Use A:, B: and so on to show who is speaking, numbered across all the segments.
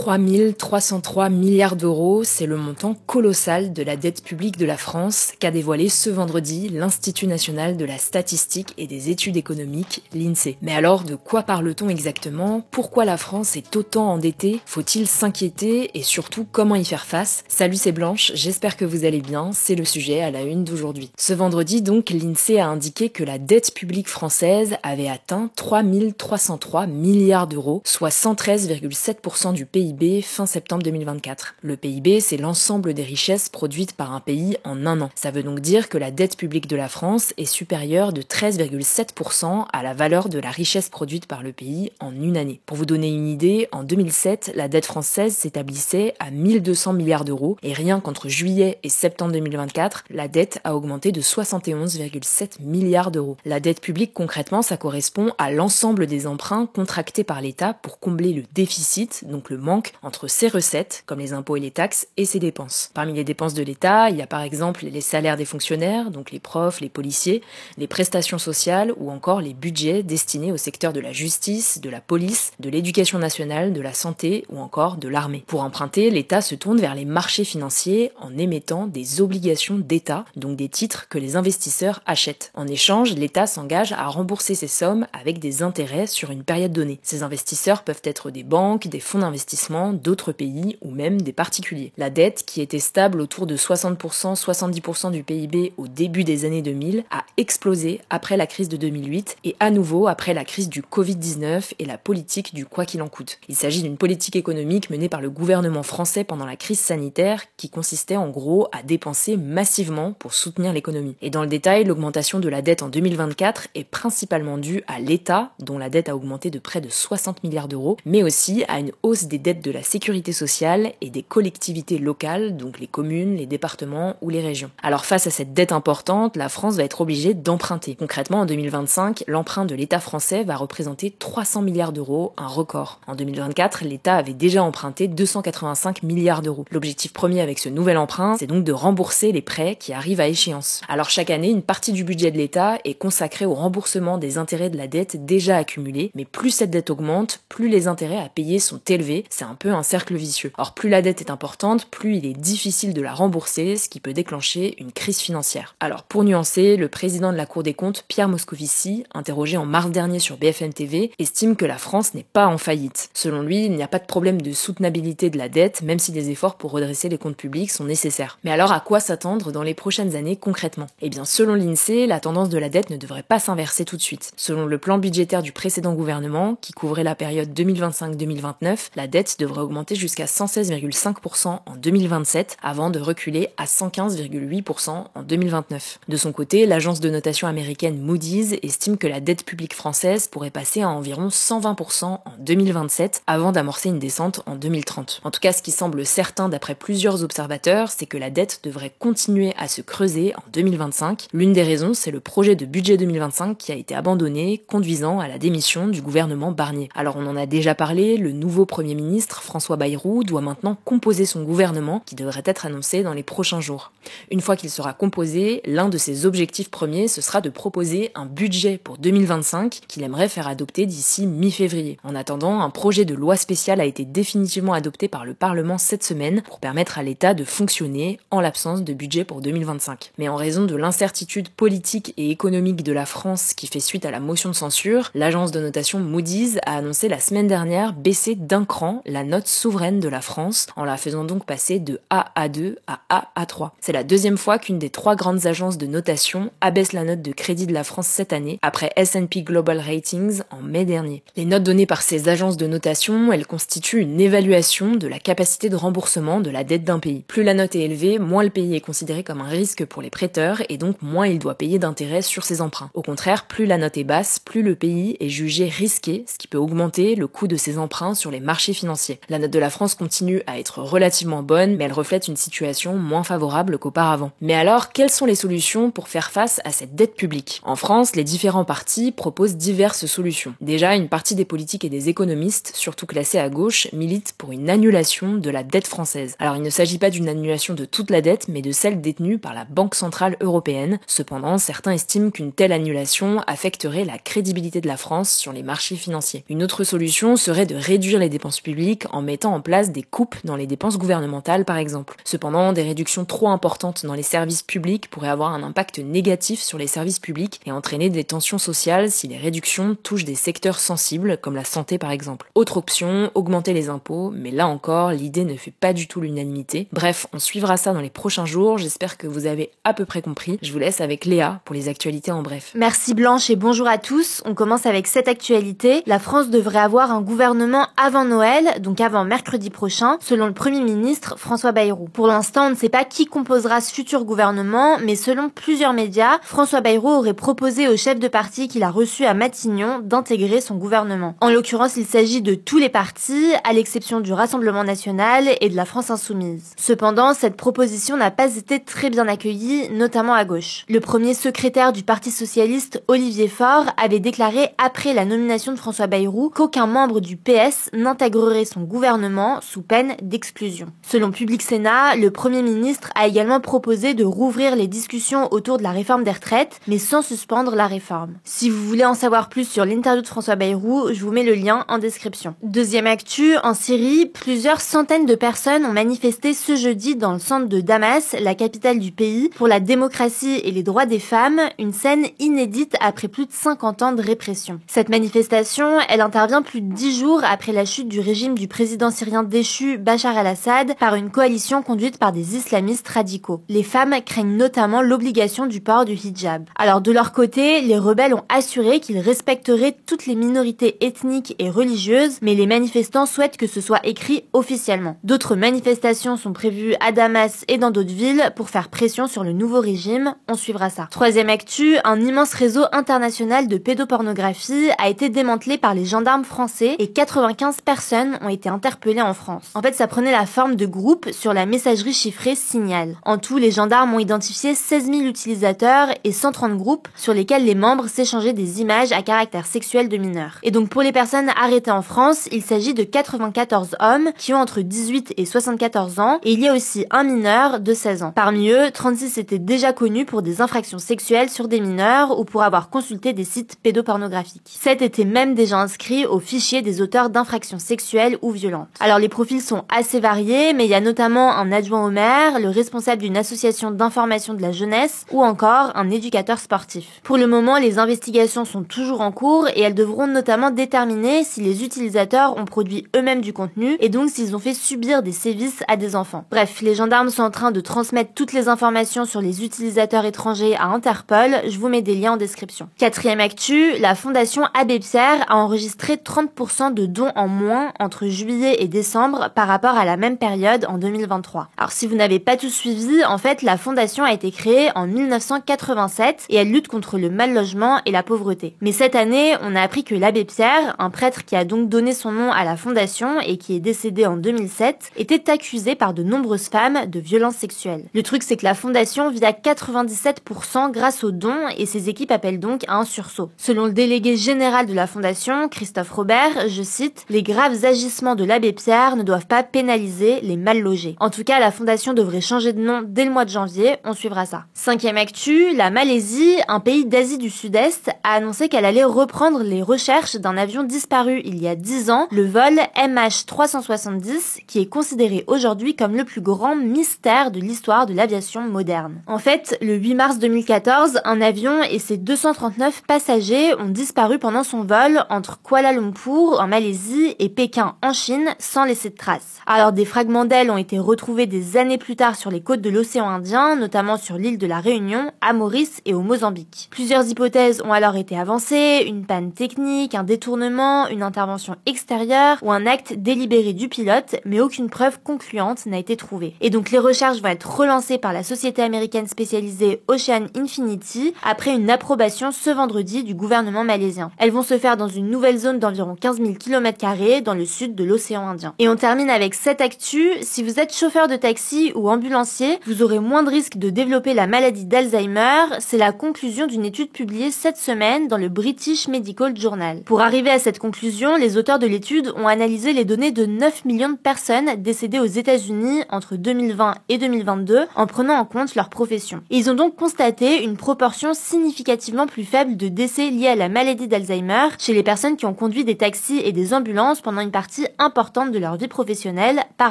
A: 3 303 milliards d'euros, c'est le montant colossal de la dette publique de la France qu'a dévoilé ce vendredi l'Institut national de la statistique et des études économiques, l'INSEE. Mais alors, de quoi parle-t-on exactement? Pourquoi la France est autant endettée? Faut-il s'inquiéter? Et surtout, comment y faire face? Salut, c'est Blanche, j'espère que vous allez bien, c'est le sujet à la une d'aujourd'hui. Ce vendredi, donc, l'INSEE a indiqué que la dette publique française avait atteint 3 303 milliards d'euros, soit 113,7% du PIB fin septembre 2024. Le PIB, c'est l'ensemble des richesses produites par un pays en un an. Ça veut donc dire que la dette publique de la France est supérieure de 13,7% à la valeur de la richesse produite par le pays en une année. Pour vous donner une idée, en 2007, la dette française s'établissait à 1200 milliards d'euros et rien qu'entre juillet et septembre 2024, la dette a augmenté de 71,7 milliards d'euros. La dette publique, concrètement, ça correspond à l'ensemble des emprunts contractés par l'État pour combler le déficit, donc le manque entre ses recettes, comme les impôts et les taxes, et ses dépenses. Parmi les dépenses de l'État, il y a par exemple les salaires des fonctionnaires, donc les profs, les policiers, les prestations sociales ou encore les budgets destinés au secteur de la justice, de la police, de l'éducation nationale, de la santé ou encore de l'armée. Pour emprunter, l'État se tourne vers les marchés financiers en émettant des obligations d'État, donc des titres que les investisseurs achètent. En échange, l'État s'engage à rembourser ces sommes avec des intérêts sur une période donnée. Ces investisseurs peuvent être des banques, des fonds d'investissement, d'autres pays ou même des particuliers. La dette, qui était stable autour de 60%, 70% du PIB au début des années 2000, a explosé après la crise de 2008 et à nouveau après la crise du Covid-19 et la politique du quoi qu'il en coûte. Il s'agit d'une politique économique menée par le gouvernement français pendant la crise sanitaire qui consistait en gros à dépenser massivement pour soutenir l'économie. Et dans le détail, l'augmentation de la dette en 2024 est principalement due à l'État, dont la dette a augmenté de près de 60 milliards d'euros, mais aussi à une hausse des dettes de la sécurité sociale et des collectivités locales, donc les communes, les départements ou les régions. Alors face à cette dette importante, la France va être obligée d'emprunter. Concrètement, en 2025, l'emprunt de l'État français va représenter 300 milliards d'euros, un record. En 2024, l'État avait déjà emprunté 285 milliards d'euros. L'objectif premier avec ce nouvel emprunt, c'est donc de rembourser les prêts qui arrivent à échéance. Alors chaque année, une partie du budget de l'État est consacrée au remboursement des intérêts de la dette déjà accumulée, mais plus cette dette augmente, plus les intérêts à payer sont élevés. C'est un peu un cercle vicieux. Or, plus la dette est importante, plus il est difficile de la rembourser, ce qui peut déclencher une crise financière. Alors, pour nuancer, le président de la Cour des comptes, Pierre Moscovici, interrogé en mars dernier sur BFM TV, estime que la France n'est pas en faillite. Selon lui, il n'y a pas de problème de soutenabilité de la dette, même si des efforts pour redresser les comptes publics sont nécessaires. Mais alors, à quoi s'attendre dans les prochaines années concrètement? Eh bien, selon l'INSEE, la tendance de la dette ne devrait pas s'inverser tout de suite. Selon le plan budgétaire du précédent gouvernement, qui couvrait la période 2025-2029, la dette devrait augmenter jusqu'à 116,5% en 2027 avant de reculer à 115,8% en 2029. De son côté, l'agence de notation américaine Moody's estime que la dette publique française pourrait passer à environ 120% en 2027 avant d'amorcer une descente en 2030. En tout cas, ce qui semble certain d'après plusieurs observateurs, c'est que la dette devrait continuer à se creuser en 2025. L'une des raisons, c'est le projet de budget 2025 qui a été abandonné, conduisant à la démission du gouvernement Barnier. Alors on en a déjà parlé, le nouveau Premier ministre, François Bayrou, doit maintenant composer son gouvernement qui devrait être annoncé dans les prochains jours. Une fois qu'il sera composé, l'un de ses objectifs premiers, ce sera de proposer un budget pour 2025 qu'il aimerait faire adopter d'ici mi-février. En attendant, un projet de loi spéciale a été définitivement adopté par le Parlement cette semaine pour permettre à l'État de fonctionner en l'absence de budget pour 2025. Mais en raison de l'incertitude politique et économique de la France qui fait suite à la motion de censure, l'agence de notation Moody's a annoncé la semaine dernière baisser d'un cran la note souveraine de la France, en la faisant donc passer de AA2 à AA3. C'est la deuxième fois qu'une des trois grandes agences de notation abaisse la note de crédit de la France cette année, après S&P Global Ratings en mai dernier. Les notes données par ces agences de notation, elles constituent une évaluation de la capacité de remboursement de la dette d'un pays. Plus la note est élevée, moins le pays est considéré comme un risque pour les prêteurs et donc moins il doit payer d'intérêt sur ses emprunts. Au contraire, plus la note est basse, plus le pays est jugé risqué, ce qui peut augmenter le coût de ses emprunts sur les marchés financiers. La note de la France continue à être relativement bonne, mais elle reflète une situation moins favorable qu'auparavant. Mais alors, quelles sont les solutions pour faire face à cette dette publique? En France, les différents partis proposent diverses solutions. Déjà, une partie des politiques et des économistes, surtout classés à gauche, militent pour une annulation de la dette française. Alors, il ne s'agit pas d'une annulation de toute la dette, mais de celle détenue par la Banque Centrale Européenne. Cependant, certains estiment qu'une telle annulation affecterait la crédibilité de la France sur les marchés financiers. Une autre solution serait de réduire les dépenses publiques publics en mettant en place des coupes dans les dépenses gouvernementales par exemple. Cependant, des réductions trop importantes dans les services publics pourraient avoir un impact négatif sur les services publics et entraîner des tensions sociales si les réductions touchent des secteurs sensibles comme la santé par exemple. Autre option, augmenter les impôts, mais là encore, l'idée ne fait pas du tout l'unanimité. Bref, on suivra ça dans les prochains jours, j'espère que vous avez à peu près compris. Je vous laisse avec Léa pour les actualités en bref.
B: Merci Blanche et bonjour à tous. On commence avec cette actualité. La France devrait avoir un gouvernement avant Noël, donc avant mercredi prochain, selon le Premier ministre François Bayrou. Pour l'instant, on ne sait pas qui composera ce futur gouvernement, mais selon plusieurs médias, François Bayrou aurait proposé au chef de parti qu'il a reçu à Matignon d'intégrer son gouvernement. En l'occurrence, il s'agit de tous les partis, à l'exception du Rassemblement national et de la France insoumise. Cependant, cette proposition n'a pas été très bien accueillie, notamment à gauche. Le premier secrétaire du Parti socialiste, Olivier Faure, avait déclaré après la nomination de François Bayrou qu'aucun membre du PS n'intégrerait son gouvernement sous peine d'exclusion. Selon Public Sénat, le Premier ministre a également proposé de rouvrir les discussions autour de la réforme des retraites, mais sans suspendre la réforme. Si vous voulez en savoir plus sur l'interview de François Bayrou, je vous mets le lien en description. Deuxième actu, en Syrie, plusieurs centaines de personnes ont manifesté ce jeudi dans le centre de Damas, la capitale du pays, pour la démocratie et les droits des femmes, une scène inédite après plus de 50 ans de répression. Cette manifestation, elle intervient plus de 10 jours après la chute du régime du président syrien déchu Bachar el-Assad par une coalition conduite par des islamistes radicaux. Les femmes craignent notamment l'obligation du port du hijab. Alors de leur côté, les rebelles ont assuré qu'ils respecteraient toutes les minorités ethniques et religieuses, mais les manifestants souhaitent que ce soit écrit officiellement. D'autres manifestations sont prévues à Damas et dans d'autres villes pour faire pression sur le nouveau régime. On suivra ça. Troisième actu, un immense réseau international de pédopornographie a été démantelé par les gendarmes français et 95 personnes ont été interpellées en France. En fait, ça prenait la forme de groupes sur la messagerie chiffrée Signal. En tout, les gendarmes ont identifié 16 000 utilisateurs et 130 groupes sur lesquels les membres s'échangeaient des images à caractère sexuel de mineurs. Et donc pour les personnes arrêtées en France, il s'agit de 94 hommes qui ont entre 18 et 74 ans et il y a aussi un mineur de 16 ans. Parmi eux, 36 étaient déjà connus pour des infractions sexuelles sur des mineurs ou pour avoir consulté des sites pédopornographiques. 7 étaient même déjà inscrits au fichier des auteurs d'infractions sexuelles ou violentes. Alors les profils sont assez variés, mais il y a notamment un adjoint au maire, le responsable d'une association d'information de la jeunesse ou encore un éducateur sportif. Pour le moment, les investigations sont toujours en cours et elles devront notamment déterminer si les utilisateurs ont produit eux-mêmes du contenu et donc s'ils ont fait subir des sévices à des enfants. Bref, les gendarmes sont en train de transmettre toutes les informations sur les utilisateurs étrangers à Interpol, je vous mets des liens en description. Quatrième actu, la fondation Abbé Pierre a enregistré 30% de dons en moins entre juillet et décembre par rapport à la même période en 2023. Alors si vous n'avez pas tout suivi, en fait la fondation a été créée en 1987 et elle lutte contre le mal logement et la pauvreté. Mais cette année, on a appris que l'abbé Pierre, un prêtre qui a donc donné son nom à la fondation et qui est décédé en 2007, était accusé par de nombreuses femmes de violences sexuelles. Le truc c'est que la fondation vit à 97% grâce aux dons et ses équipes appellent donc à un sursaut. Selon le délégué général de la fondation, Christophe Robert, je cite, « Les graves agissements de l'abbé Pierre ne doivent pas pénaliser les mal logés. En tout cas, la fondation devrait changer de nom dès le mois de janvier, on suivra ça. » Cinquième actu, la Malaisie, un pays d'Asie du Sud-Est, a annoncé qu'elle allait reprendre les recherches d'un avion disparu il y a 10 ans, le vol MH370, qui est considéré aujourd'hui comme le plus grand mystère de l'histoire de l'aviation moderne. En fait, le 8 mars 2014, un avion et ses 239 passagers ont disparu pendant son vol entre Kuala Lumpur en Malaisie et Pékin en Chine sans laisser de traces. Alors des fragments d'ailes ont été retrouvés des années plus tard sur les côtes de l'océan Indien, notamment sur l'île de la Réunion, à Maurice et au Mozambique. Plusieurs hypothèses ont alors été avancées, une panne technique, un détournement, une intervention extérieure ou un acte délibéré du pilote, mais aucune preuve concluante n'a été trouvée. Et donc les recherches vont être relancées par la société américaine spécialisée Ocean Infinity après une approbation ce vendredi du gouvernement malaisien. Elles vont se faire dans une nouvelle zone d'environ 15 000 km² dans le sud de l'océan Indien. Et on termine avec cette actu, si vous êtes chauffeur de taxi ou ambulancier, vous aurez moins de risques de développer la maladie d'Alzheimer, c'est la conclusion d'une étude publiée cette semaine dans le British Medical Journal. Pour arriver à cette conclusion, les auteurs de l'étude ont analysé les données de 9 millions de personnes décédées aux États-Unis entre 2020 et 2022 en prenant en compte leur profession. Et ils ont donc constaté une proportion significativement plus faible de décès liés à la maladie d'Alzheimer chez les personnes qui ont conduit des taxis et des ambulances pendant une partie partie importante de leur vie professionnelle par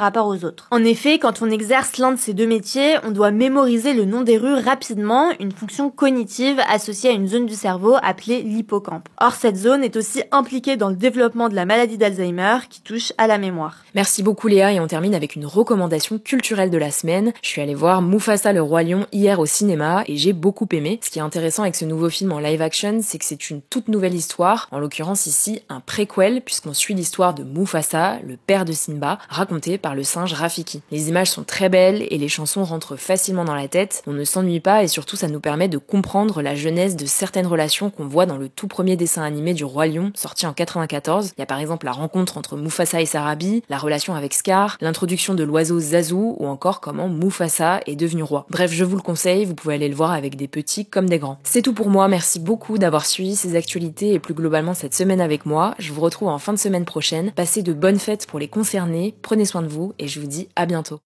B: rapport aux autres. En effet, quand on exerce l'un de ces deux métiers, on doit mémoriser le nom des rues rapidement, une fonction cognitive associée à une zone du cerveau appelée l'hippocampe. Or, cette zone est aussi impliquée dans le développement de la maladie d'Alzheimer qui touche à la mémoire.
A: Merci beaucoup Léa, et on termine avec une recommandation culturelle de la semaine. Je suis allée voir Mufasa le Roi Lion hier au cinéma et j'ai beaucoup aimé. Ce qui est intéressant avec ce nouveau film en live action, c'est que c'est une toute nouvelle histoire, en l'occurrence ici un préquel, puisqu'on suit l'histoire de Mufasa, le père de Simba, raconté par le singe Rafiki. Les images sont très belles et les chansons rentrent facilement dans la tête, on ne s'ennuie pas et surtout ça nous permet de comprendre la genèse de certaines relations qu'on voit dans le tout premier dessin animé du Roi Lion, sorti en 94. Il y a par exemple la rencontre entre Mufasa et Sarabi, la relation avec Scar, l'introduction de l'oiseau Zazu ou encore comment Mufasa est devenu roi. Bref, je vous le conseille, vous pouvez aller le voir avec des petits comme des grands. C'est tout pour moi, merci beaucoup d'avoir suivi ces actualités et plus globalement cette semaine avec moi. Je vous retrouve en fin de semaine prochaine. Passez de bonnes fêtes pour les concernés, prenez soin de vous et je vous dis à bientôt.